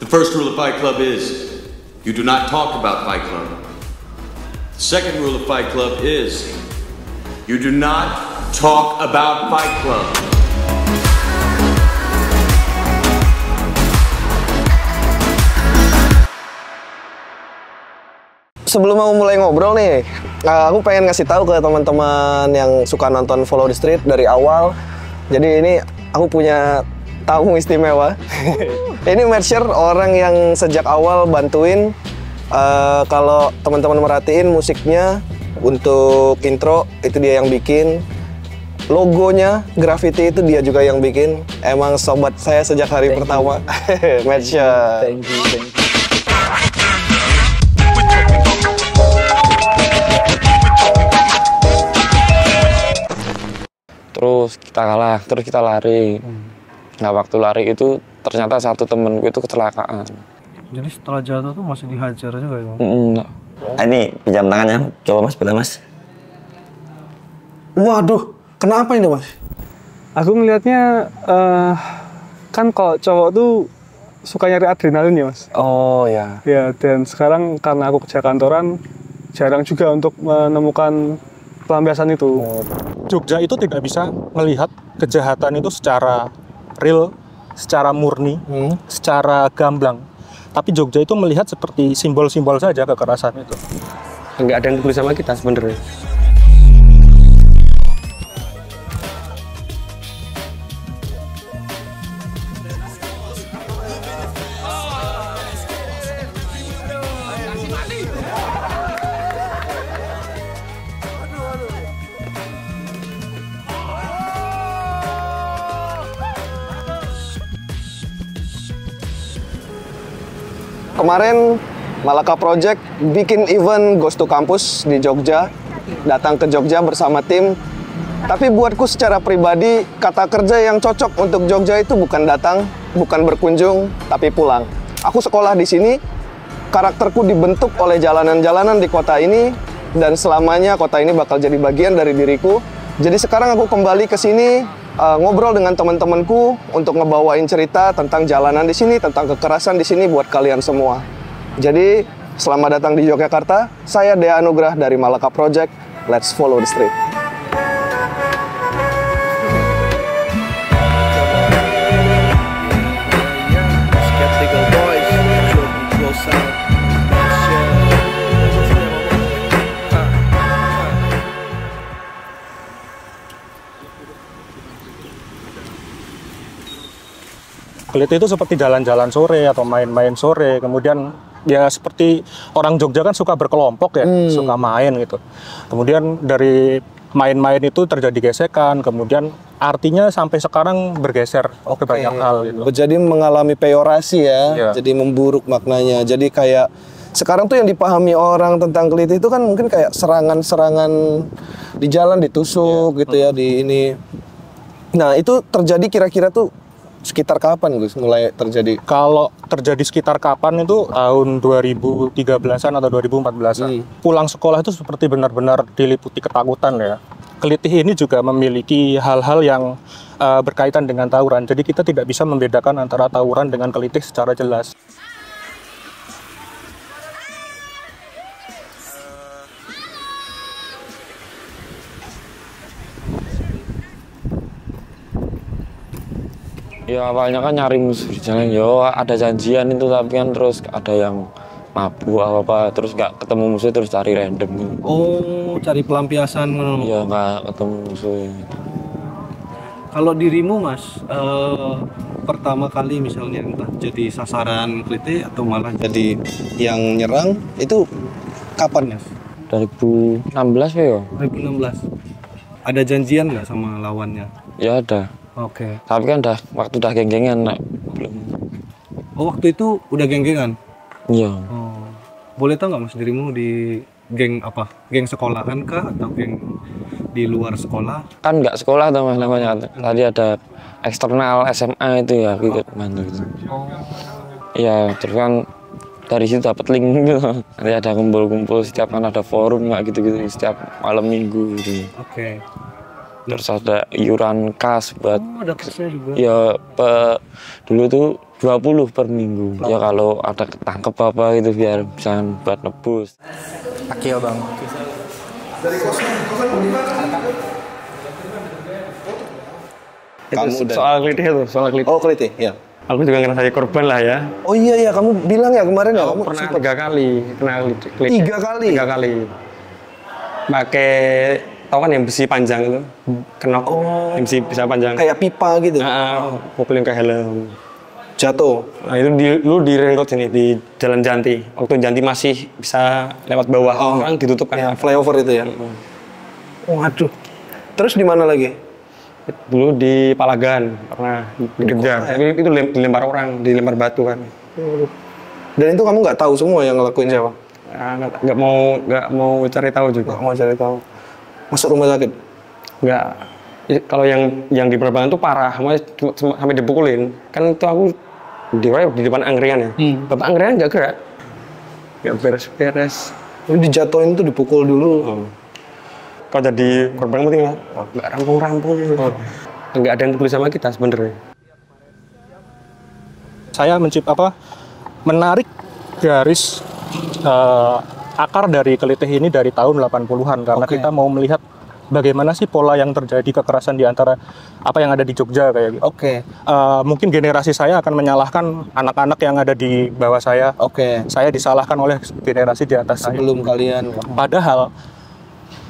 The first rule of Fight Club is you do not talk about Fight Club. The second rule of Fight Club is you do not talk about Fight Club. Sebelum mau mulai ngobrol nih, aku pengen ngasih tahu ke teman-teman yang suka nonton Follow the Street dari awal. Jadi ini aku punya tamu istimewa. Ini Mercer, orang yang sejak awal bantuin. Kalau teman-teman merhatiin musiknya untuk intro itu dia yang bikin. Logonya, graffiti itu dia juga yang bikin. Emang sobat saya sejak hari pertama. Mercer. Thank you. Terus kita kalah, terus kita lari. Nah, waktu lari itu ternyata satu temenku itu kecelakaan. Jadi setelah jatuh tuh masih dihajar juga ya? Ini pinjam tangannya, coba mas, boleh mas? Waduh, kenapa ini mas? Aku ngelihatnya kan kalau cowok tuh suka nyari adrenalin ya mas. Oh ya. Ya, dan sekarang karena aku kerja kantoran, jarang juga untuk menemukan pelampiasan itu. Jogja itu tidak bisa melihat kejahatan itu secara real, secara murni, secara gamblang. Tapi Jogja itu melihat seperti simbol-simbol saja kekerasan itu. Nggak ada yang peduli sama kita sebenarnya. Kemarin Malaka Project bikin event Ghost to Campus di Jogja. Datang ke Jogja bersama tim. Tapi buatku secara pribadi, kata kerja yang cocok untuk Jogja itu bukan datang, bukan berkunjung, tapi pulang. Aku sekolah di sini, karakterku dibentuk oleh jalanan-jalanan di kota ini, dan selamanya kota ini bakal jadi bagian dari diriku. Jadi sekarang aku kembali ke sini, ngobrol dengan teman-temanku untuk ngebawain cerita tentang jalanan di sini, tentang kekerasan di sini buat kalian semua. Jadi, selamat datang di Yogyakarta. Saya Dea Anugrah dari Malaka Project. Let's follow the street. Klite itu seperti jalan-jalan sore atau main-main sore, kemudian ya seperti orang Jogja kan suka berkelompok ya, suka main gitu. Kemudian dari main-main itu terjadi gesekan, kemudian artinya sampai sekarang bergeser ke banyak hal gitu. Jadi mengalami peyorasi ya, jadi memburuk maknanya. Jadi kayak sekarang tuh yang dipahami orang tentang Klite itu kan mungkin kayak serangan-serangan di jalan, ditusuk gitu ya, di ini. Nah itu terjadi kira-kira tuh sekitar kapan Gus mulai terjadi? Kalau terjadi sekitar kapan itu tahun 2013-an atau 2014-an. Pulang sekolah itu seperti benar-benar diliputi ketakutan ya. Kelitih ini juga memiliki hal-hal yang berkaitan dengan tawuran. Jadi kita tidak bisa membedakan antara tawuran dengan kelitih secara jelas. Ya awalnya kan nyari musuh di jalan, yo ada janjian itu, tapi kan terus ada yang mabuk apa terus nggak ketemu musuh, terus cari random gitu. Oh, cari pelampiasan. Iya, nggak ketemu musuh gitu. Kalau dirimu mas, pertama kali misalnya entah jadi sasaran Klite atau malah Jadi yang nyerang itu kapan ya? 2016 ya? 2016. Ada janjian nggak sama lawannya? Ya ada. Oke. Tapi kan waktu udah geng-gengan, belum. Oh waktu itu udah geng-gengan? Iya. Oh. Boleh tahu nggak mas dirimu di geng apa? Geng sekolahan kah atau geng di luar sekolah? Kan nggak sekolah tuh mas namanya. Tadi ada eksternal SMA itu ya, ikut bantu gitu. Iya, terus kan dari situ dapat link gitu. Nanti ada kumpul-kumpul setiap kan ada forum nggak gitu-gitu setiap malam minggu gitu. Oke. Terus ada iuran kas buat ada kasnya juga. ya dulu tuh 20 per minggu. Ya kalau ada ketangkep apa gitu biar bisa buat nebus. Aki ya bang. Kamu Itu soal kelitih itu, soal kelitih. Oh, kelitih, ya. Aku juga ngerasain korban lah ya. Oh iya, kamu bilang ya kemarin ya, kamu Pernah sempet 3 kali kena kelitih. 3 kali? 3 kali. Pakai, tau kan yang besi panjang itu? Kenok, yang besi bisa panjang. Kayak pipa gitu. Nah, mobil yang ke helm. Jatuh. Nah itu lu di ring road sini, di Jalan Janti. Waktu Janti masih bisa lewat bawah, orang ditutup kan. Ya, flyover itu ya. Waduh. Terus di mana lagi? Dulu di Palagan pernah dikejar, tapi itu dilempar orang, dilempar batu kan. Dan itu kamu nggak tahu semua yang ngelakuin siapa? Nah, nggak mau cari tahu juga. Nggak mau cari tahu. Masuk rumah sakit? Nggak. Kalau yang di Prabahan tuh parah, sampai dipukulin. Kan itu aku di depan angkringan ya. Bapak angkringan nggak gerak, nggak beres-beres. Ini dijatuhin tuh dipukul dulu. Kalau jadi korban penting nggak rampung-rampung. Nggak ada yang peduli sama kita sebenarnya. Saya menarik garis akar dari kelitih ini dari tahun 80-an karena kita mau melihat bagaimana sih pola yang terjadi kekerasan di antara apa yang ada di Jogja kayak gitu. Mungkin generasi saya akan menyalahkan anak-anak yang ada di bawah saya. Saya disalahkan oleh generasi di atas sebelum kalian. Padahal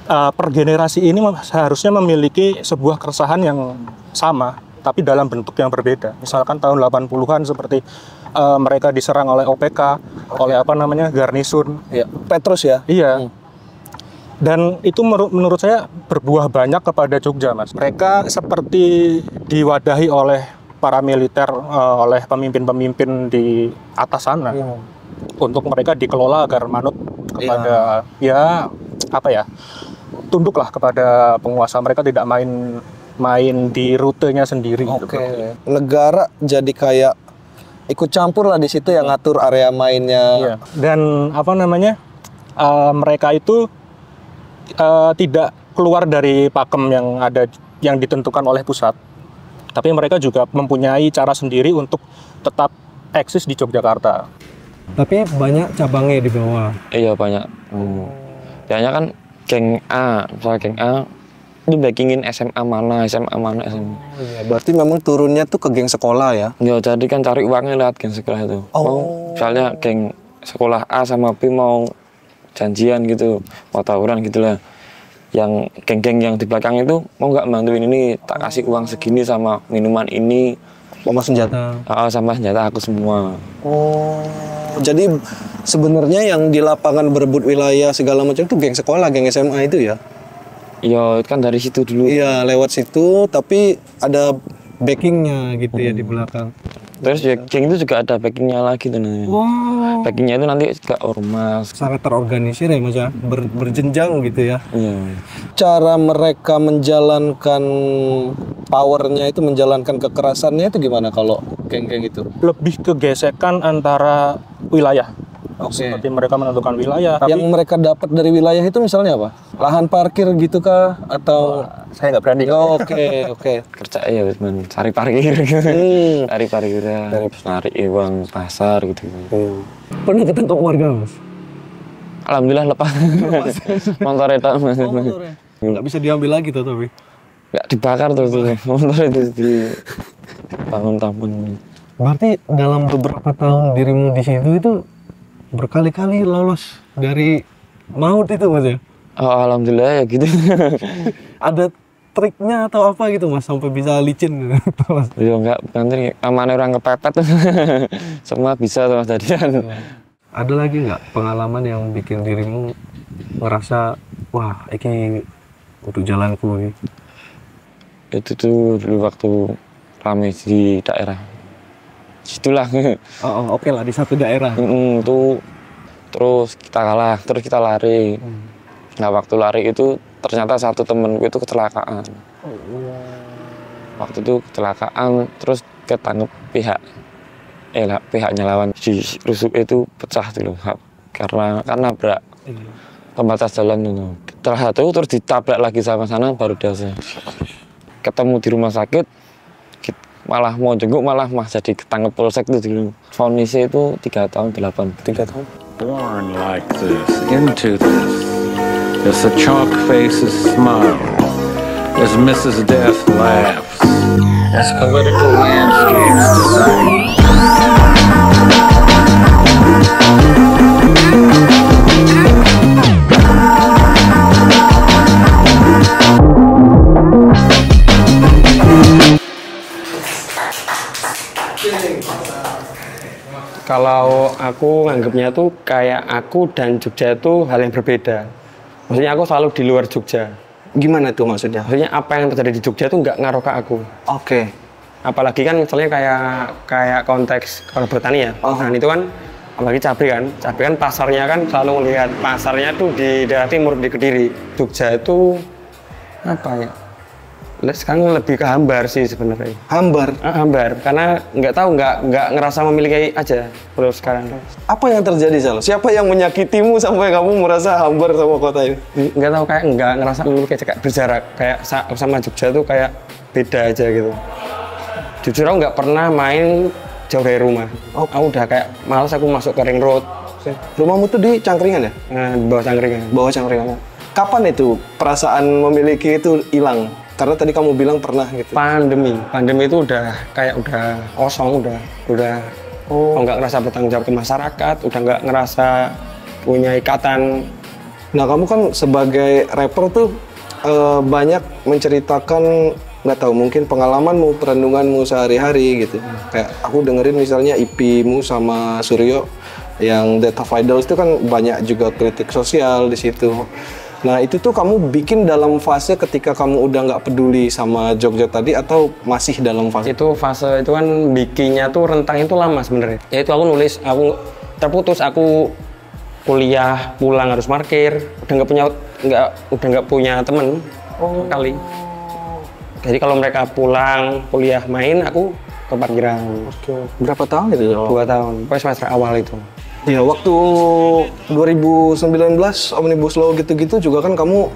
per generasi ini seharusnya memiliki sebuah keresahan yang sama, tapi dalam bentuk yang berbeda. Misalkan tahun 80-an seperti mereka diserang oleh OPK, oleh Garnisun. Ya, Petrus ya? Iya. Dan itu menurut saya berbuah banyak kepada Jogja, Mas. Mereka seperti diwadahi oleh para militer, oleh pemimpin-pemimpin di atas sana. Untuk mereka dikelola agar manut kepada tunduklah kepada penguasa. Mereka tidak main di rutenya sendiri. Negara jadi kayak ikut campur lah di situ yang ngatur area mainnya. Dan mereka itu tidak keluar dari pakem yang ditentukan oleh pusat. Tapi mereka juga mempunyai cara sendiri untuk tetap eksis di Yogyakarta. Tapi banyak cabangnya di bawah. Iya banyak. Biasanya kan geng A, misalnya geng A itu backingin SMA mana. Iya, berarti memang turunnya tuh ke geng sekolah ya? Ya jadi kan cari uangnya lewat geng sekolah itu. Misalnya geng sekolah A sama B mau janjian gitu, mau tawuran gitulah. Yang geng-geng yang di belakang itu mau nggak bantuin ini, tak kasih uang segini sama minuman ini. Sama senjata? Sama senjata aku semua. Jadi sebenarnya yang di lapangan berebut wilayah segala macam itu geng sekolah, geng SMA itu ya? Iya, kan dari situ dulu. Iya, lewat situ, tapi ada backingnya gitu ya di belakang. Terus ya, geng itu juga ada backingnya lagi tuh. Backingnya itu nanti juga ormas. Sangat terorganisir ya Mas ya, berjenjang gitu ya. Iya. Cara mereka menjalankan powernya itu, menjalankan kekerasannya itu gimana kalau geng-geng itu? Lebih ke gesekan antara wilayah. Seperti mereka menentukan wilayah. Yang mereka dapat dari wilayah itu misalnya apa? Lahan parkir gitu kah? Atau saya nggak berani. Oke. Kerja ya, cari parkir gitu. Cari parkir, cari uang pasar gitu. Pernah ketangkap warga Mas? Alhamdulillah lepas. Motor itu Mas. Nggak bisa diambil lagi tuh tapi? Nggak dibakar terus motor itu di tahun-tahun. Berarti dalam beberapa tahun dirimu di situ itu berkali-kali lolos dari maut itu Mas ya? Alhamdulillah ya gitu. Ada triknya atau apa gitu Mas sampai bisa licin? Ya enggak, nanti aman orang kepepet. Semua bisa Mas jadian. Ada lagi nggak pengalaman yang bikin dirimu ngerasa wah ini untuk jalanku ini? Itu tuh dulu waktu ramai di daerah. Situlah. Oke lah di satu daerah. Tuh terus kita kalah, terus kita lari. Nah waktu lari itu ternyata satu temenku itu kecelakaan. Waktu itu kecelakaan, terus ketangkep pihaknya lawan, di rusuk itu pecah dulu karena nabrak pembatas jalan itu. Setelah itu terus ditabrak lagi sama sana baru dia ketemu di rumah sakit, malah mau jenguk malah jadi ketangkep polsek tuh dulu. Vonisnya itu 3 tahun 8. 3 tahun. Born like this, into this, as the chalk faces smile, as Mrs. Death laughs, as political landscapes decide. Kalau aku nganggapnya tuh kayak aku dan Jogja itu hal yang berbeda. Maksudnya aku selalu di luar Jogja. Gimana tuh maksudnya? Maksudnya apa yang terjadi di Jogja tuh nggak ngaruh ke aku. Oke. Apalagi kan misalnya kayak konteks kalau bertani ya. Nah itu kan apalagi cabai kan pasarnya kan selalu melihat pasarnya tuh di daerah timur di Kediri. Jogja itu apa ya? Sekarang lebih ke hambar sih sebenarnya. Hambar? Hambar, karena nggak ngerasa memiliki aja kalau sekarang. Apa yang terjadi, Sal? Siapa yang menyakitimu sampai kamu merasa hambar sama kota ini? Nggak tahu, kayak nggak ngerasa memiliki aja, kayak berjarak. Kayak sama Jogja tuh kayak beda aja gitu. Jujur aku nggak pernah main jauh dari rumah. Aku udah kayak malas aku masuk ke ring road. Rumahmu tuh di Cangkringan ya? Di bawah Cangkringan. Bawah Cangkringan. Kapan itu perasaan memiliki itu hilang? Karena tadi kamu bilang pernah gitu. Pandemi itu udah kosong, udah nggak ngerasa bertanggung jawab ke masyarakat, udah nggak ngerasa punya ikatan. Nah, kamu kan sebagai rapper tuh banyak menceritakan, nggak tahu, mungkin pengalamanmu, perandunganmu sehari-hari gitu. Kayak aku dengerin misalnya EP-mu sama Suryo yang Death of Idols itu kan banyak juga kritik sosial di situ. Nah, itu tuh kamu bikin dalam fase ketika kamu udah nggak peduli sama Jogja tadi atau masih dalam fase? Itu fase itu kan bikinnya tuh rentangnya tuh lama sebenarnya. Ya itu aku nulis, aku terputus, aku kuliah pulang harus parkir, udah nggak punya temen kali. Jadi kalau mereka pulang kuliah main, aku ke parkiran. Oke. Berapa tahun itu? 2 tahun, pokoknya semester awal itu. Ya, waktu 2019 Omnibus Law gitu-gitu juga kan kamu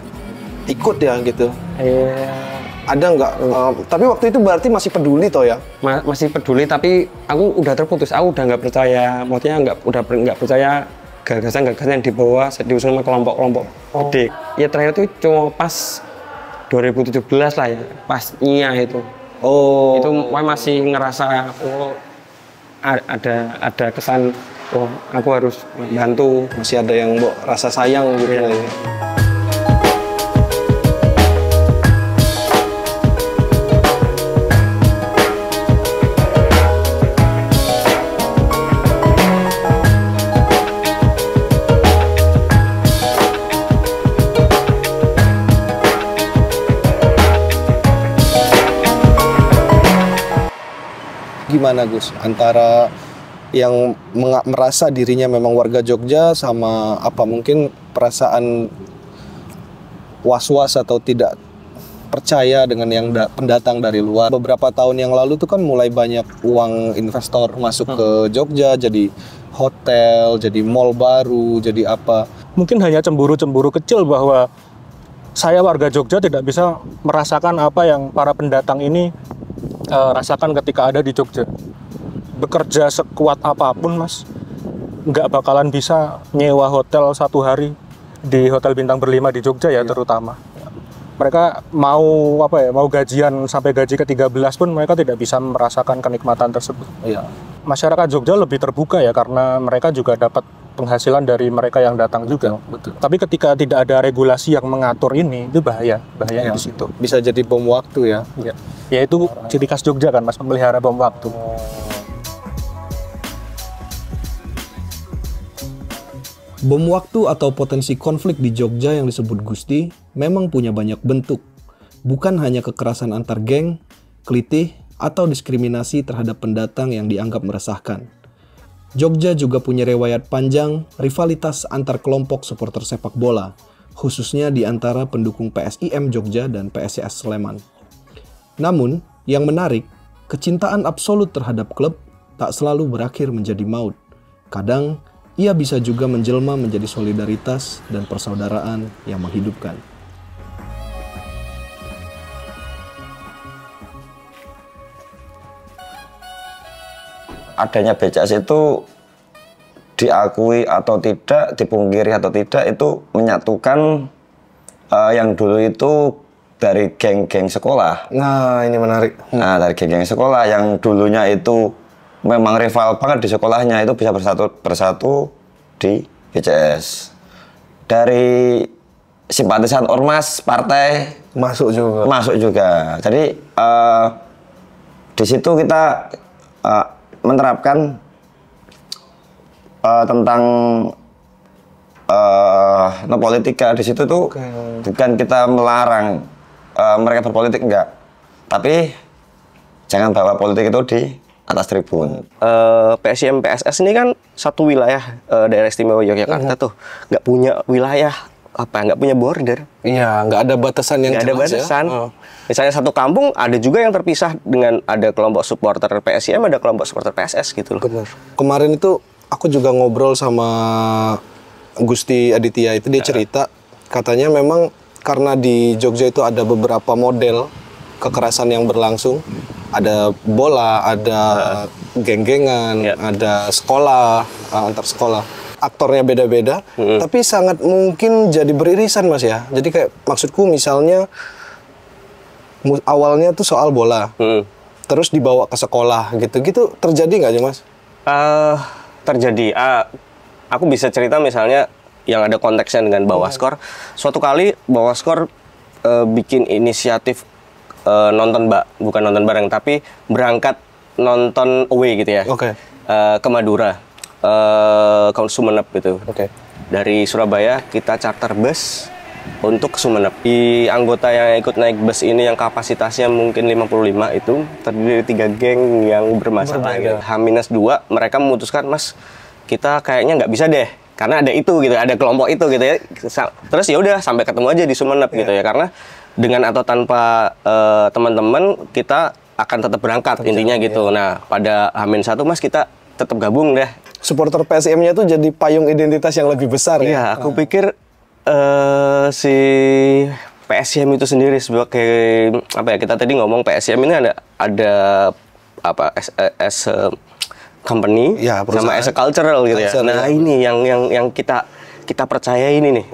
ikut ya gitu. Iya. Ada nggak? Tapi waktu itu berarti masih peduli toh ya? Masih peduli, tapi aku udah terputus. Aku udah nggak percaya, maksudnya nggak percaya gagasan-gagasan yang dibawa diusung sama kelompok-kelompok gede. Ya terakhir itu cuma pas 2017 lah ya, pas NIA itu. Itu masih ngerasa ada kesan. Aku harus bantu. Masih ada yang rasa sayang gitu ya. Gimana Gus, antara yang merasa dirinya memang warga Jogja sama apa mungkin perasaan was-was atau tidak percaya dengan yang pendatang dari luar? Beberapa tahun yang lalu tuh kan mulai banyak uang investor masuk ke Jogja, jadi hotel, jadi mall baru, jadi apa. Mungkin hanya cemburu-cemburu kecil bahwa saya warga Jogja tidak bisa merasakan apa yang para pendatang ini rasakan ketika ada di Jogja. Bekerja sekuat apapun, Mas, nggak bakalan bisa nyewa hotel 1 hari di hotel bintang berlima di Jogja ya, terutama. Mereka mau gajian sampai gaji ke-13 pun mereka tidak bisa merasakan kenikmatan tersebut. Iya. Masyarakat Jogja lebih terbuka ya, karena mereka juga dapat penghasilan dari mereka yang datang juga. Betul. Tapi ketika tidak ada regulasi yang mengatur ini, itu bahaya di situ. Bisa jadi bom waktu ya. Ya itu ciri khas Jogja kan, Mas, memelihara bom waktu. Bom waktu atau potensi konflik di Jogja yang disebut Gusti memang punya banyak bentuk. Bukan hanya kekerasan antar geng, kelitih, atau diskriminasi terhadap pendatang yang dianggap meresahkan. Jogja juga punya riwayat panjang rivalitas antar kelompok supporter sepak bola, khususnya di antara pendukung PSIM Jogja dan PSIS Sleman. Namun, yang menarik, kecintaan absolut terhadap klub tak selalu berakhir menjadi maut. Kadang, ia bisa juga menjelma menjadi solidaritas dan persaudaraan yang menghidupkan. adanya BCS itu diakui atau tidak, dipungkiri atau tidak, itu menyatukan yang dulu itu dari geng-geng sekolah. Nah, ini menarik. Nah, dari geng-geng sekolah yang dulunya itu memang rival banget di sekolahnya, itu bisa bersatu di BCS. Dari simpatisan ormas partai Masuk juga. Jadi di situ kita menerapkan tentang politika. Di situ tuh bukan kita melarang mereka berpolitik, enggak, tapi jangan bawa politik itu di atas tribun. PSIM PSS ini kan satu wilayah daerah istimewa Yogyakarta tuh, nggak punya wilayah nggak punya border. Iya, nggak ada batasan yang nggak ada batasan. Ya? Misalnya satu kampung ada juga yang terpisah dengan ada kelompok supporter PSIM, ada kelompok supporter PSS gitu loh. Benar. Kemarin itu aku juga ngobrol sama Gusti Aditya itu, dia cerita katanya memang karena di Jogja itu ada beberapa model kekerasan yang berlangsung, ada bola, ada geng-gengan, ada sekolah, antar sekolah. Aktornya beda-beda, tapi sangat mungkin jadi beririsan, Mas ya. Jadi kayak maksudku misalnya awalnya tuh soal bola, terus dibawa ke sekolah gitu-gitu, terjadi nggak sih, Mas? Terjadi. Aku bisa cerita misalnya yang ada konteksnya dengan Bawaskor. Suatu kali Bawaskor bikin inisiatif bukan nonton bareng, tapi berangkat nonton away gitu ya. Ke Madura, ke Sumeneb gitu. Dari Surabaya kita charter bus untuk ke Sumeneb. Di anggota yang ikut naik bus ini yang kapasitasnya mungkin 55 itu terdiri dari 3 geng yang bermasalah. Gitu. H-2 mereka memutuskan, Mas, kita kayaknya nggak bisa deh, karena ada itu gitu, ada kelompok itu gitu ya. Terus ya udah sampai ketemu aja di Sumeneb gitu ya, karena dengan atau tanpa teman-teman kita akan tetap berangkat intinya gitu. Nah pada H-1 Mas kita tetap gabung deh. Supporter PSIM-nya tuh jadi payung identitas yang lebih besar. Iya, aku pikir si PSIM itu sendiri sebagai apa ya, kita tadi ngomong PSIM ini ada apa as a company ya, sama as a cultural gitu ya. Nah ini yang kita percaya ini nih.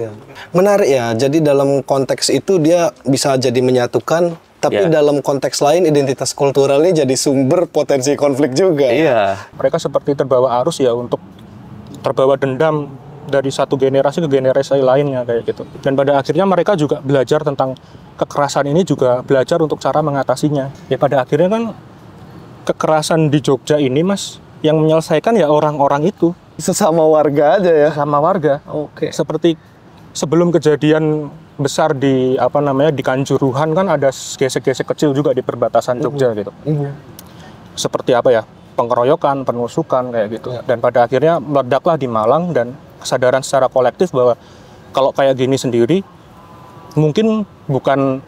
Menarik ya. Jadi dalam konteks itu dia bisa jadi menyatukan, tapi dalam konteks lain identitas kulturalnya jadi sumber potensi konflik juga. Iya. Mereka seperti terbawa arus ya, untuk terbawa dendam dari satu generasi ke generasi lainnya kayak gitu. Dan pada akhirnya mereka juga belajar tentang kekerasan ini, juga belajar untuk cara mengatasinya. Ya pada akhirnya kan kekerasan di Jogja ini, Mas, yang menyelesaikan ya orang-orang itu. Sesama warga aja ya. Sama warga. Seperti sebelum kejadian besar di di Kanjuruhan kan ada gesek-gesek kecil juga di perbatasan Jogja gitu. Seperti pengeroyokan, penusukan kayak gitu. Dan pada akhirnya meledaklah di Malang, dan kesadaran secara kolektif bahwa kalau kayak gini sendiri mungkin bukan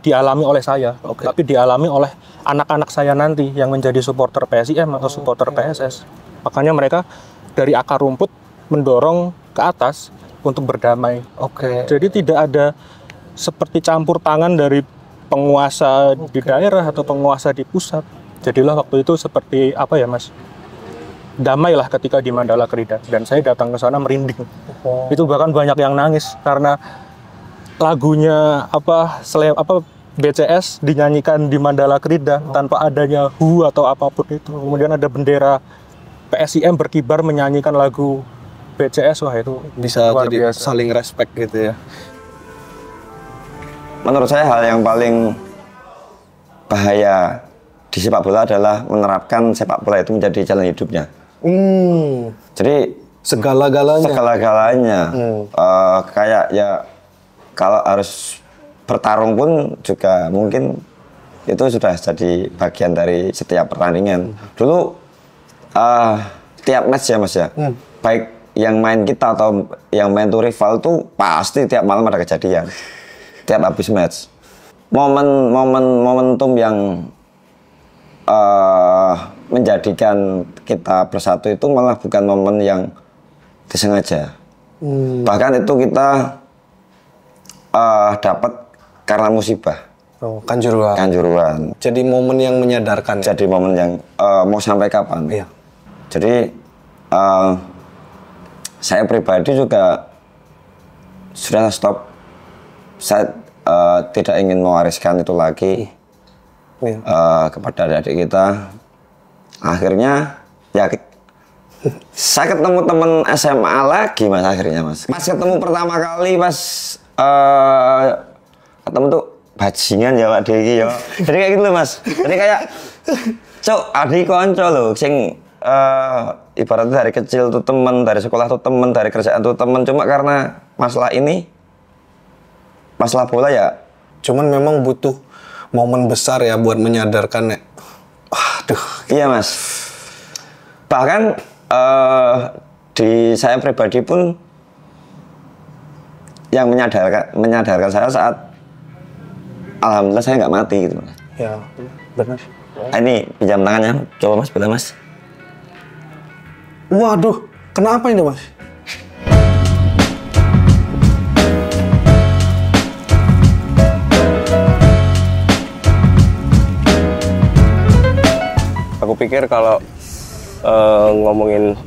dialami oleh saya, tapi dialami oleh anak-anak saya nanti yang menjadi supporter PSIM atau supporter PSS. Makanya mereka dari akar rumput mendorong ke atas untuk berdamai. Jadi tidak ada seperti campur tangan dari penguasa di daerah atau penguasa di pusat. Jadilah waktu itu seperti Mas? Damailah ketika di Mandala Krida, dan saya datang ke sana merinding. Itu bahkan banyak yang nangis karena lagunya BCS dinyanyikan di Mandala Krida tanpa adanya HU atau apapun itu. Kemudian ada bendera PSIM berkibar menyanyikan lagu BCS, wah itu bisa jadi biasa. Saling respect gitu ya. Menurut saya hal yang paling bahaya di sepak bola adalah menerapkan sepak bola itu menjadi jalan hidupnya. Jadi segala-galanya. Kayak ya kalau harus bertarung pun juga mungkin itu sudah jadi bagian dari setiap pertandingan. Dulu tiap match ya, Mas ya, baik yang main kita atau yang main tuh rival tuh pasti tiap malam ada kejadian. Tiap habis match, momentum yang menjadikan kita bersatu itu malah bukan momen yang disengaja. Bahkan itu kita dapat karena musibah. Oh, Kanjuruhan. Kanjuruhan. Jadi momen yang menyadarkan. Jadi momen yang mau sampai kapan? Iya. Jadi saya pribadi juga sudah stop. Saya tidak ingin mewariskan itu lagi kepada adik kita. Akhirnya ya saya ketemu teman SMA lagi mas akhirnya mas. Pas ketemu pertama kali pas ketemu tuh bajingan ya Pak Deki ya. Jadi kayak gitu loh mas. Jadi kayak cok adik konco loh sing ibaratnya dari kecil tuh temen, dari sekolah tuh temen, dari kerjaan tuh temen. Cuma karena masalah ini, masalah bola ya. Cuman memang butuh momen besar ya buat menyadarkan ya. Aduh. Iya mas. Bahkan di saya pribadi pun yang menyadarkan saya saat alhamdulillah saya nggak mati gitu. Ya benar. Ini pinjam tangannya, coba mas, bila mas. Waduh, kenapa ini mas? Aku pikir kalau ngomongin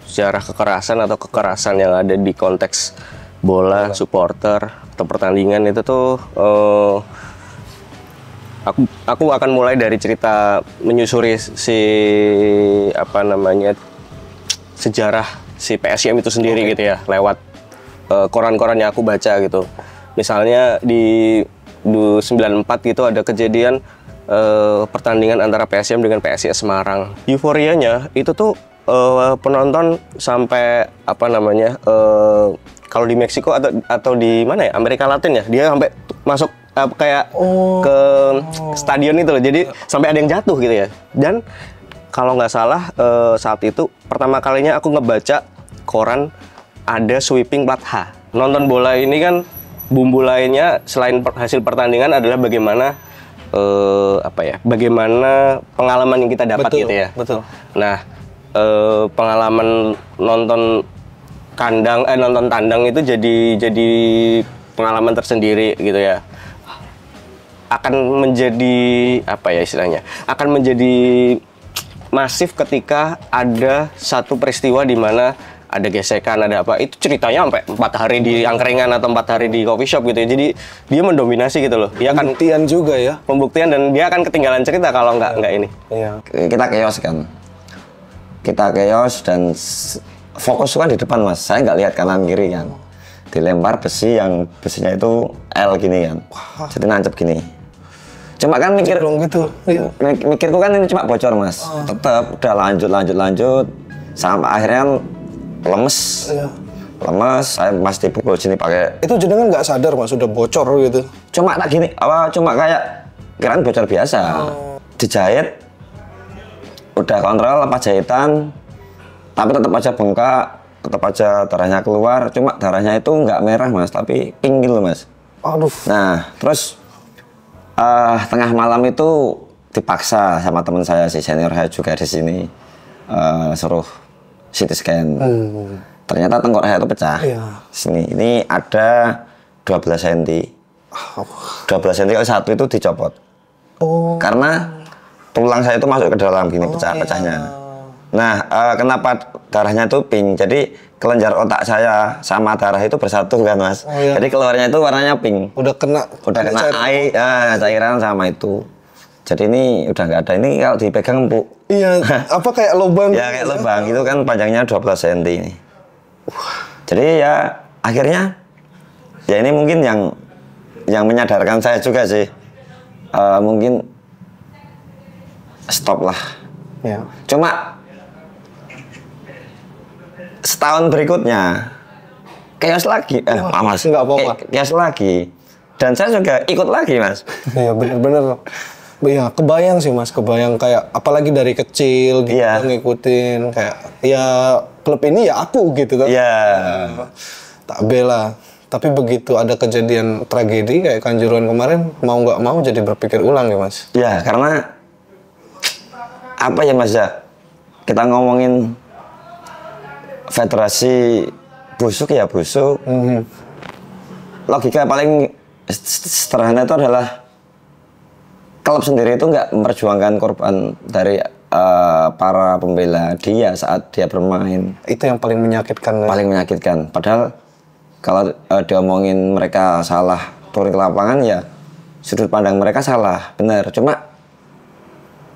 sejarah kekerasan atau kekerasan yang ada di konteks bola, supporter atau pertandingan itu tuh aku akan mulai dari cerita menyusuri sejarah si PSIM itu sendiri gitu ya, lewat koran-koran yang aku baca gitu. Misalnya di 94 gitu ada kejadian pertandingan antara PSIM dengan PSIS Semarang. Euforianya itu tuh penonton sampai kalau di Meksiko atau di mana ya, Amerika Latin ya, dia sampai masuk kayak ke stadion itu loh. Jadi sampai ada yang jatuh gitu ya. Dan kalau nggak salah saat itu pertama kalinya aku ngebaca koran ada sweeping plat H. Nonton bola ini kan bumbu lainnya selain hasil pertandingan adalah bagaimana bagaimana pengalaman yang kita dapat gitu ya. Betul. Nah, pengalaman nonton tandang itu jadi pengalaman tersendiri gitu ya. Akan menjadi akan menjadi masif ketika ada satu peristiwa di mana ada gesekan, ada apa, itu ceritanya sampai 4 hari di angkringan atau 4 hari di coffee shop gitu ya. Jadi dia mendominasi gitu loh. Dia pembuktian juga ya. Pembuktian, dan dia akan ketinggalan cerita kalau nggak ini. Iya. Kita chaos kan. Kita chaos dan fokus kan di depan mas. Saya nggak lihat kanan kiri kan. Dilempar besi yang besinya itu L gini kan. Jadi nancep gini. Cuma kan mikir gitu. Iya. Mikirku kan ini cuma bocor mas. Tetap udah lanjut sampai akhirnya lemes. Iya. Lemes, saya pasti pukul sini pakai. Itu jenengan nggak sadar mas, udah bocor gitu. Cuma tak gini, cuma kayak kirain bocor biasa. Dijahit, udah kontrol apa jahitan, tapi tetap aja bengkak, tetap aja darahnya keluar. Cuma darahnya itu nggak merah mas, tapi pink gitu mas. Aduh. Nah, terus tengah malam itu dipaksa sama teman saya, si senior saya juga di sini, suruh CT scan. Ternyata tengkorak saya itu pecah. Iya. Sini, ini ada 12 cm. 12 cm kali satu itu dicopot. Karena tulang saya itu masuk ke dalam gini, pecah-pecahnya. Nah, kenapa darahnya itu pink? Jadi kelenjar otak saya sama darah itu bersatu kan mas. Jadi keluarnya itu warnanya pink. Udah kena air, cairan sama itu. Jadi ini udah nggak ada. Ini kalau dipegang empuk. Iya, apa kayak lubang? Ya kayak lubang, itu kan panjangnya 12 cm ini. Jadi ya akhirnya ya ini mungkin yang menyadarkan saya juga sih. Mungkin stop lah. Ya. Cuma setahun berikutnya chaos lagi. Mas, nggak apa-apa. Chaos lagi. Dan saya juga ikut lagi mas. Iya bener-bener. Iya, kebayang sih mas, kebayang kayak apalagi dari kecil gitu ngikutin kayak ya klub ini ya aku gitu kan. Iya. Tak bela. Tapi begitu ada kejadian tragedi kayak Kanjuruhan kemarin, mau nggak mau jadi berpikir ulang ya mas. Ya karena apa ya mas ya, kita ngomongin federasi busuk ya busuk. Logika paling sederhana itu adalah klub sendiri itu nggak memperjuangkan korban dari para pembela dia saat dia bermain. Itu yang paling menyakitkan. Paling menyakitkan. Padahal kalau diomongin mereka salah turun ke lapangan ya sudut pandang mereka salah, benar. Cuma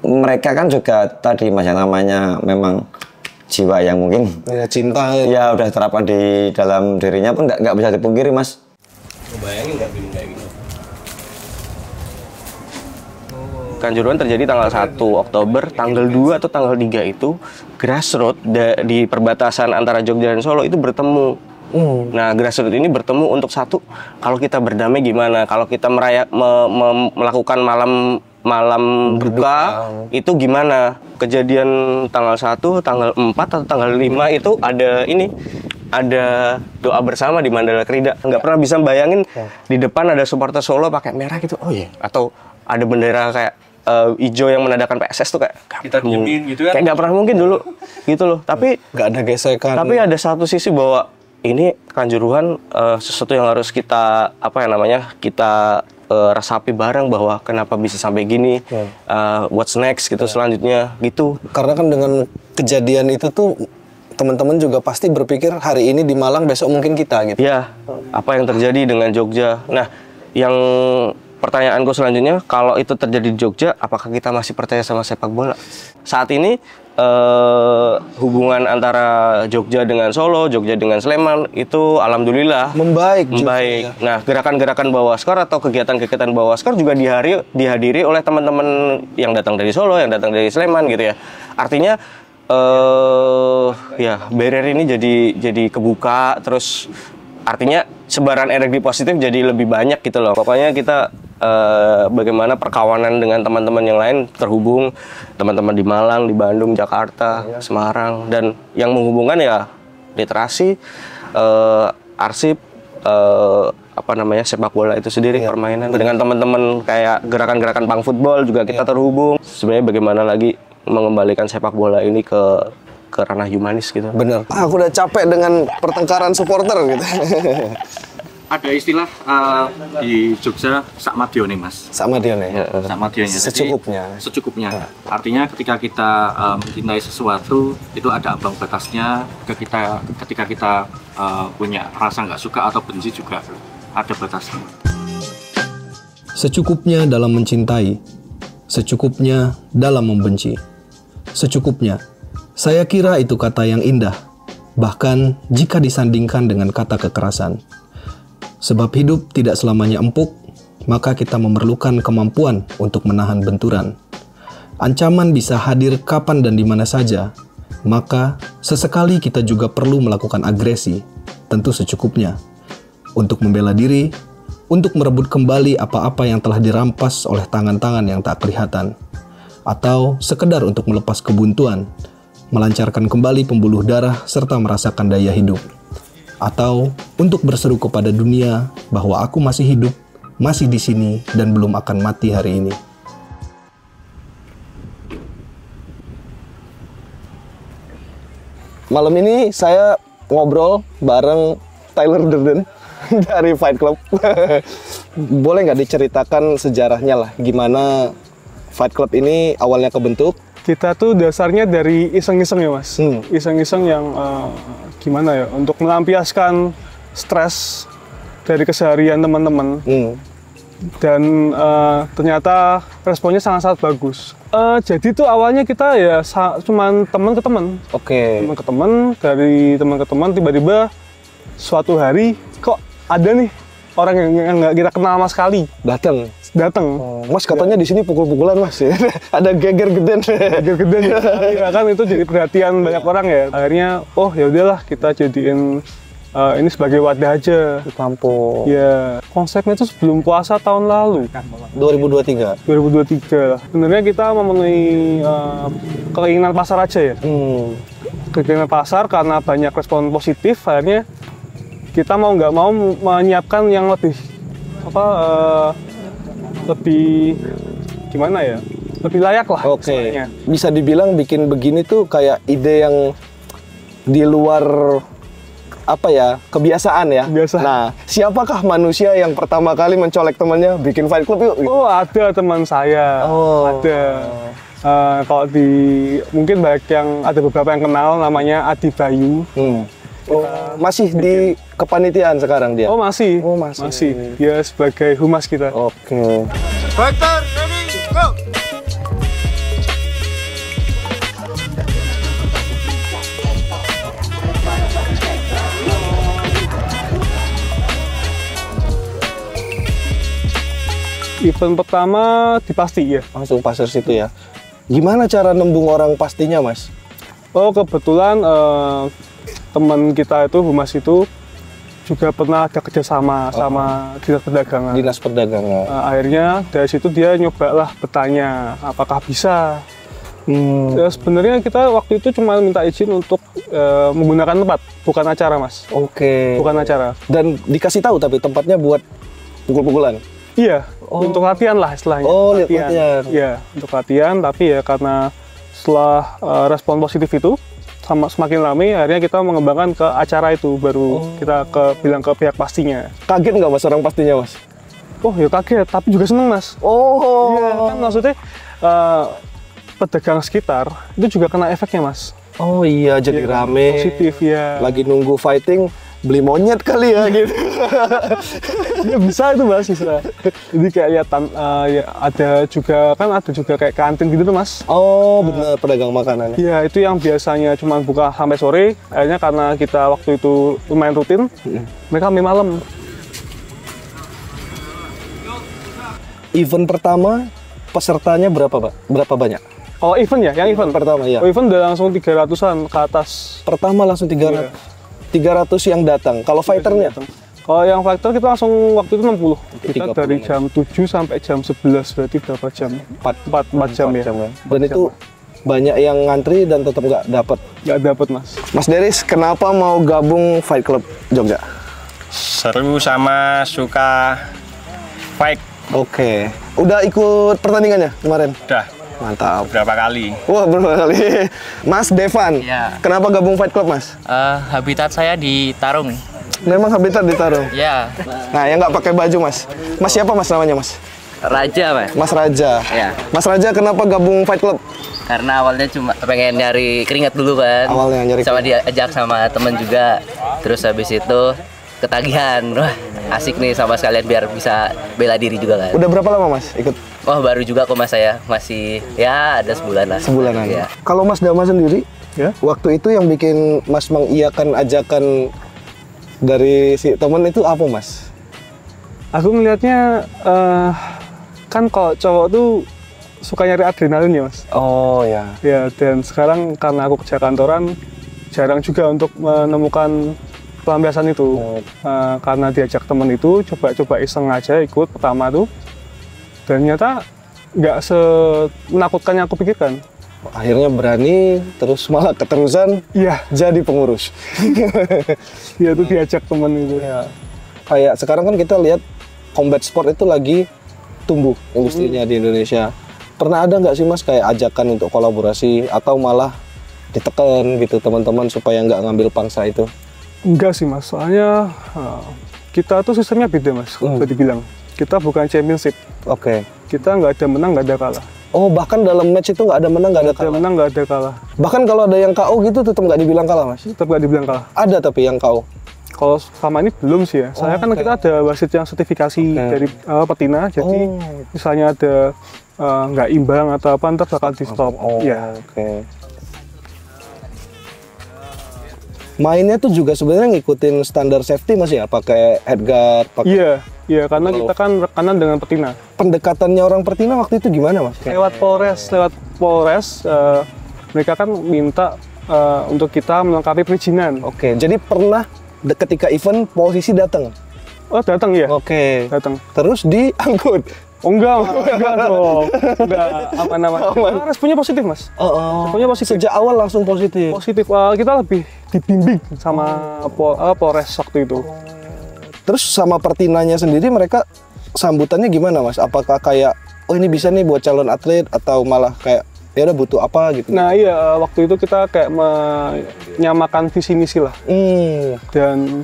mereka kan juga tadi mas yang namanya memang jiwa yang mungkin ya, cinta ya udah terapkan di dalam dirinya pun nggak bisa dipungkiri mas. Bayangin nggak film kayak gitu? Kanjuruhan terjadi tanggal 1 Oktober, tanggal 2 atau tanggal 3 itu grassroots di perbatasan antara Jogja dan Solo itu bertemu. Nah, grassroots ini bertemu untuk satu, kalau kita berdamai gimana, kalau kita melakukan malam berduka itu gimana. Kejadian tanggal 1, tanggal 4 atau tanggal 5 itu ada doa bersama di Mandala Krida. Nggak pernah bisa bayangin di depan ada supporter Solo pakai merah gitu. Oh iya, atau ada bendera kayak hijau yang menandakan PSS tuh kayak kita diemin gitu kan. Kayak nggak pernah mungkin dulu gitu loh. Tapi nggak ada gesekan. Tapi ada satu sisi bahwa ini Kanjuruhan sesuatu yang harus kita kita resapi bareng bahwa kenapa bisa sampai gini, what's next gitu selanjutnya gitu. Karena kan dengan kejadian itu tuh teman-teman juga pasti berpikir hari ini di Malang, besok mungkin kita gitu. Ya, apa yang terjadi dengan Jogja. Nah, yang pertanyaanku selanjutnya, kalau itu terjadi di Jogja, apakah kita masih percaya sama sepak bola? Saat ini hubungan antara Jogja dengan Solo, Jogja dengan Sleman itu alhamdulillah membaik. Ya. Nah, gerakan-gerakan Bawaskor atau kegiatan-kegiatan Bawaskor juga dihadiri oleh teman-teman yang datang dari Solo, yang datang dari Sleman gitu ya. Artinya ya barrier ini jadi kebuka, terus artinya sebaran energi positif jadi lebih banyak gitu loh. Pokoknya kita bagaimana perkawanan dengan teman-teman yang lain terhubung, teman-teman di Malang, di Bandung, Jakarta, Semarang, dan yang menghubungkan ya literasi, arsip, sepak bola itu sendiri, permainan. Dengan teman-teman kayak gerakan-gerakan punk football juga kita terhubung. Sebenarnya bagaimana lagi mengembalikan sepak bola ini ke ranah humanis gitu. Bener. Aku udah capek dengan pertengkaran supporter gitu. Ada istilah di Jogja sakmadione mas. Sakmadione. Sakmadione. Secukupnya. Artinya ketika kita mencintai sesuatu itu ada ambang batasnya. Ketika kita punya rasa nggak suka atau benci juga ada batasnya. Secukupnya dalam mencintai, secukupnya dalam membenci, secukupnya. Saya kira itu kata yang indah, bahkan jika disandingkan dengan kata kekerasan. Sebab hidup tidak selamanya empuk, maka kita memerlukan kemampuan untuk menahan benturan. Ancaman bisa hadir kapan dan di mana saja, maka sesekali kita juga perlu melakukan agresi, tentu secukupnya, untuk membela diri, untuk merebut kembali apa-apa yang telah dirampas oleh tangan-tangan yang tak kelihatan, atau sekedar untuk melepas kebuntuan, melancarkan kembali pembuluh darah serta merasakan daya hidup. Atau untuk berseru kepada dunia bahwa aku masih hidup, masih di sini, dan belum akan mati hari ini. Malam ini saya ngobrol bareng Tyler Durden dari Fight Club. Boleh nggak diceritakan sejarahnya lah, gimana Fight Club ini awalnya kebentuk? Kita tuh dasarnya dari iseng-iseng ya mas, iseng-iseng yang gimana ya, untuk melampiaskan stres dari keseharian teman-teman. Dan ternyata responnya sangat-sangat bagus. Jadi tuh awalnya kita ya cuman teman ke teman. Teman ke teman, dari teman ke teman, tiba-tiba suatu hari kok ada nih orang yang nggak kita kenal sama sekali datang. Mas katanya di sini pukul-pukulan mas ya. Ada geger geden. Ya kan itu jadi perhatian banyak orang ya. Akhirnya oh ya udahlah kita jadiin ini sebagai wadah aja. Tampung. Ya konsepnya itu sebelum puasa tahun lalu. 2023 lah. Sebenarnya kita memenuhi keinginan pasar aja ya. Keinginan pasar karena banyak respon positif. Akhirnya kita mau nggak mau menyiapkan yang lebih lebih gimana ya, lebih layak lah. Bisa dibilang bikin begini tuh kayak ide yang di luar apa ya, kebiasaan ya. Nah, siapakah manusia yang pertama kali mencolek temannya bikin fight club yuk? Gitu? Oh, ada teman saya. Ada. Kalau mungkin banyak yang ada beberapa yang kenal, namanya Adi Bayu. Masih di kepanitiaan sekarang dia? Oh, masih. Masih. Dia sebagai humas kita. Oke. Fighter, ready, go! Event pertama di Pasti ya. Langsung pasar situ ya. Gimana cara nembung orang Pastinya, Mas? Oh, kebetulan teman kita itu, humas itu juga pernah ada kerjasama sama dinas perdagangan. Dinas perdagangan. Akhirnya dari situ dia nyobalah bertanya apakah bisa. Ya, sebenarnya kita waktu itu cuma minta izin untuk menggunakan tempat, bukan acara, Mas. Oke. Bukan acara. Dan dikasih tahu tapi tempatnya buat pukul-pukulan. Iya, untuk latihan lah istilahnya. Oh, latihan. Iya, untuk latihan, tapi ya karena setelah respon positif itu semakin ramai, akhirnya kita mengembangkan ke acara itu, baru kita bilang ke pihak Pastinya. Kaget nggak Mas orang Pastinya, Mas? Oh ya kaget, tapi juga seneng, Mas. Oh. Iya, kan maksudnya pedagang sekitar itu juga kena efeknya, Mas. Oh iya, jadi ya, rame. Positif ya. Lagi nunggu fighting, beli monyet kali ya gitu. Ya bisa itu, Mas, bisa. Jadi kayak ya ada juga kayak kantin gitu tuh, Mas. Oh, benar, pedagang makanan. Iya, itu yang biasanya cuma buka sampai sore, akhirnya karena kita waktu itu lumayan rutin, mereka sampai malam. Event pertama pesertanya berapa, Pak? Berapa banyak? Oh, event ya? Yang event pertama ya. Oh, event udah langsung 300-an ke atas. Pertama langsung 300. Iya. 300 yang datang. Kalau fighternya? Kalau yang fighter kita langsung waktu itu 60. Kita dari jam 7 sampai jam 11, berarti berapa jam? 4 jam ya. Dan itu banyak yang ngantri dan tetap nggak dapat. Nggak dapat, Mas. Mas Deris, kenapa mau gabung Fight Club Jogja? Seru sama suka fight. Oke. Udah ikut pertandingannya kemarin? Udah. Mantap. Berapa kali? Wah, berapa kali? Mas Devan, ya. Kenapa gabung Fight Club, Mas? Habitat saya di Tarung. Memang habitat di Tarung? Ya. Nah, yang nggak pakai baju, Mas. Mas siapa, Mas, namanya, Mas? Raja, Mas. Mas Raja. Ya. Mas Raja, kenapa gabung Fight Club? Karena awalnya cuma pengen nyari keringat dulu kan. Awalnya nyari sama diajak sama temen juga. Terus habis itu ketagihan. Wah, asik nih sama sekalian biar bisa bela diri juga kan. Udah berapa lama, Mas, ikut? Oh, baru juga kok, Mas, saya. Masih ya ada sebulan lah. Sebulanan. Ya. Kalau Mas Dama sendiri, ya, waktu itu yang bikin Mas mengiyakan ajakan dari si temen itu apa, Mas? Aku ngelihatnya kan kalau cowok tuh suka nyari adrenalin ya, Mas. Oh ya. Ya, dan sekarang karena aku kerja kantoran, jarang juga untuk menemukan pelampiasan itu. Karena diajak temen itu, coba-coba iseng aja ikut pertama tuh. Dan ternyata nggak semenakutkan yang aku pikirkan. Akhirnya berani, terus malah keterusan, iya, jadi pengurus. Iya, tuh diajak temen itu. Ya. Kayak sekarang kan kita lihat combat sport itu lagi tumbuh industrinya di Indonesia. Pernah ada nggak sih, Mas, kayak ajakan untuk kolaborasi atau malah ditekan gitu teman-teman supaya nggak ngambil pangsa itu? Enggak sih, Mas, soalnya kita tuh sistemnya beda, Mas, bisa dibilang. Kita bukan championship. Oke. Kita nggak ada menang, nggak ada kalah. Oh, bahkan dalam match itu nggak ada menang, nggak ada kalah? Nggak ada menang, nggak ada kalah. Bahkan kalau ada yang KO gitu tetap nggak dibilang kalah, Mas? Tetap nggak dibilang kalah. Ada tapi yang KO? Kalau selama ini belum sih ya. Saya kan kita ada wasit yang sertifikasi dari Petina, jadi misalnya ada nggak imbang atau apa, ntar bakal di stop. Ya. Oke. Mainnya tuh juga sebenarnya ngikutin standar safety, Mas, ya, pakai headguard, pakai. Iya, karena kita kan rekanan dengan Petina. Pendekatannya orang Petina waktu itu gimana, Mas? Lewat Polres, mereka kan minta untuk kita melengkapi perizinan. Oke, jadi pernah ketika event posisi datang? Oh, datang ya? Oke. Datang. Terus diangkut? Oh, enggak dong. Enggak, aman-aman. Responnya positif, Mas. Responnya positif. Sejak awal langsung positif? Positif. Kita lebih dibimbing sama Polres waktu itu. Terus sama Pertinanya sendiri mereka sambutannya gimana, Mas? Apakah kayak, oh ini bisa nih buat calon atlet, atau malah kayak ya udah butuh apa gitu. Nah iya, waktu itu kita kayak menyamakan visi misi lah. Dan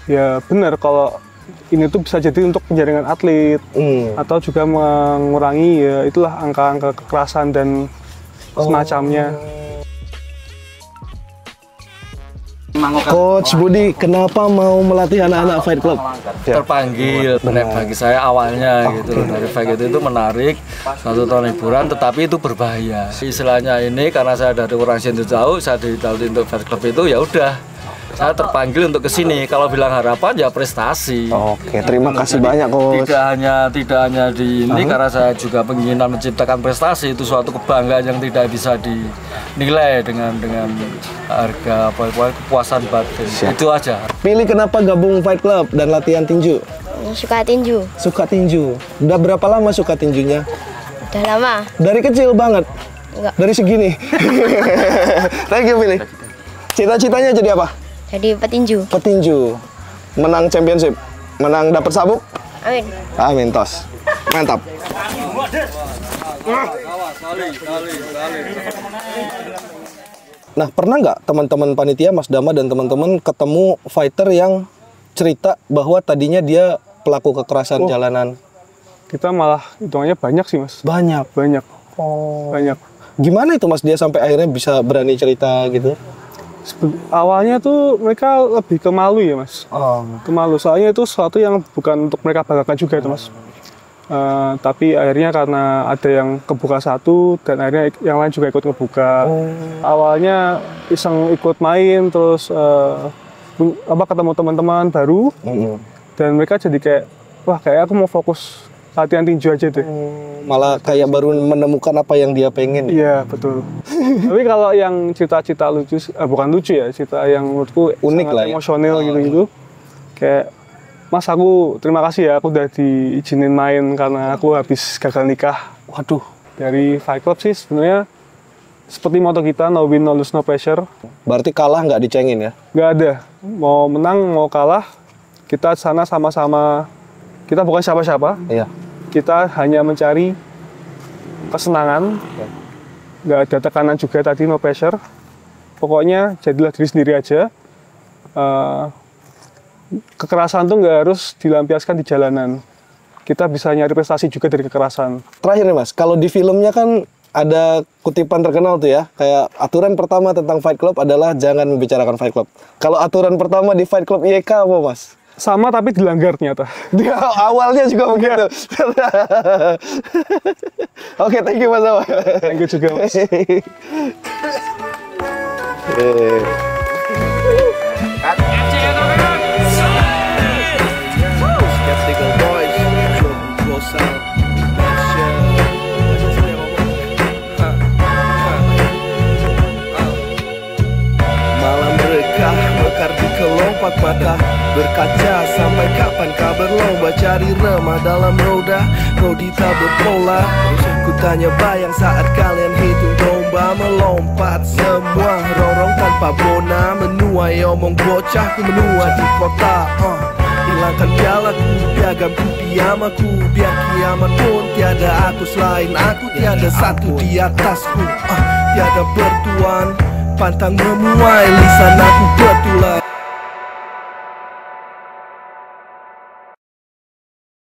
ya benar kalau ini tuh bisa jadi untuk penjaringan atlet atau juga mengurangi ya itulah angka-angka kekerasan dan semacamnya. Coach Budi, kenapa mau melatih anak-anak Fight Club? Terpanggil, bagi saya awalnya gitu loh, dari Fight itu menarik, satu tahun hiburan, tetapi itu berbahaya. Istilahnya ini karena saya dari orang situ jauh, saya ditaruh untuk Fight Club itu ya udah. Saya terpanggil untuk kesini. Kalau bilang harapan ya prestasi. Oke, terima kasih banyak Coach. Tidak hanya di ini, karena saya juga penginginan menciptakan prestasi itu suatu kebanggaan yang tidak bisa dinilai dengan harga kepuasan batin. Itu aja. Pilih kenapa gabung Fight Club dan latihan tinju? Suka tinju. Suka tinju. Udah berapa lama suka tinjunya? Udah lama. Dari kecil banget? Enggak. Dari segini? Thank you, Pilih. Cita-citanya jadi apa? Jadi petinju. Petinju. Menang championship. Menang dapat sabuk. Amin. Amin, tos. Mantap. Nah, pernah nggak teman-teman panitia, Mas Dama dan teman-teman ketemu fighter yang cerita bahwa tadinya dia pelaku kekerasan jalanan? Kita malah hitungannya banyak sih, Mas. Banyak? Banyak. Banyak. Gimana itu, Mas, dia sampai akhirnya bisa berani cerita gitu? Awalnya tuh mereka lebih ke malu ya, Mas. Kemalu, soalnya itu sesuatu yang bukan untuk mereka banggakan juga itu, Mas. Tapi akhirnya karena ada yang kebuka satu dan akhirnya yang lain juga ikut ngebuka. Awalnya iseng ikut main, terus ketemu teman-teman baru, dan mereka jadi kayak, wah kayak aku mau fokus latihan tinju aja deh. Malah kayak baru menemukan apa yang dia pengen. Iya, betul. Tapi kalau yang cita-cita lucu, bukan lucu ya, cerita yang menurutku unik lah, emosional gitu-gitu. Kayak, Mas, aku terima kasih ya, aku udah diizinin main karena aku habis gagal nikah. Waduh. Dari Fight Club sih sebenarnya seperti moto kita, no win, no lose, no pressure. Berarti kalah nggak dicengin ya? Nggak ada. Mau menang, mau kalah, kita sana sama-sama, kita bukan siapa-siapa. Iya. Kita hanya mencari kesenangan, nggak ada tekanan juga tadi, no pressure. Pokoknya jadilah diri sendiri aja. Kekerasan tuh nggak harus dilampiaskan di jalanan. Kita bisa nyari prestasi juga dari kekerasan. Terakhir nih, Mas, kalau di filmnya kan ada kutipan terkenal tuh ya, kayak aturan pertama tentang Fight Club adalah jangan membicarakan Fight Club. Kalau aturan pertama di Fight Club IEK apa, Mas? Sama tapi dilanggar ternyata. Di awalnya juga begitu. Oke, thank you Mas Dama. Thank you juga, Mas. Malam rekah mekar di kelompak mata, berkaca sampai kapan kau berlomba cari remah dalam roda, rodi tak berpola. Ku tanya bayang saat kalian hitung domba, melompat semua rorong tanpa bona, menuai omong bocah, ku menua di kota. Hilangkan pialaku, piagamku, piyamaku, biar kiamat pun tiada aku selain aku, tiada satu di atasku. Tiada bertuan, pantang memuai, lisan aku bertulah.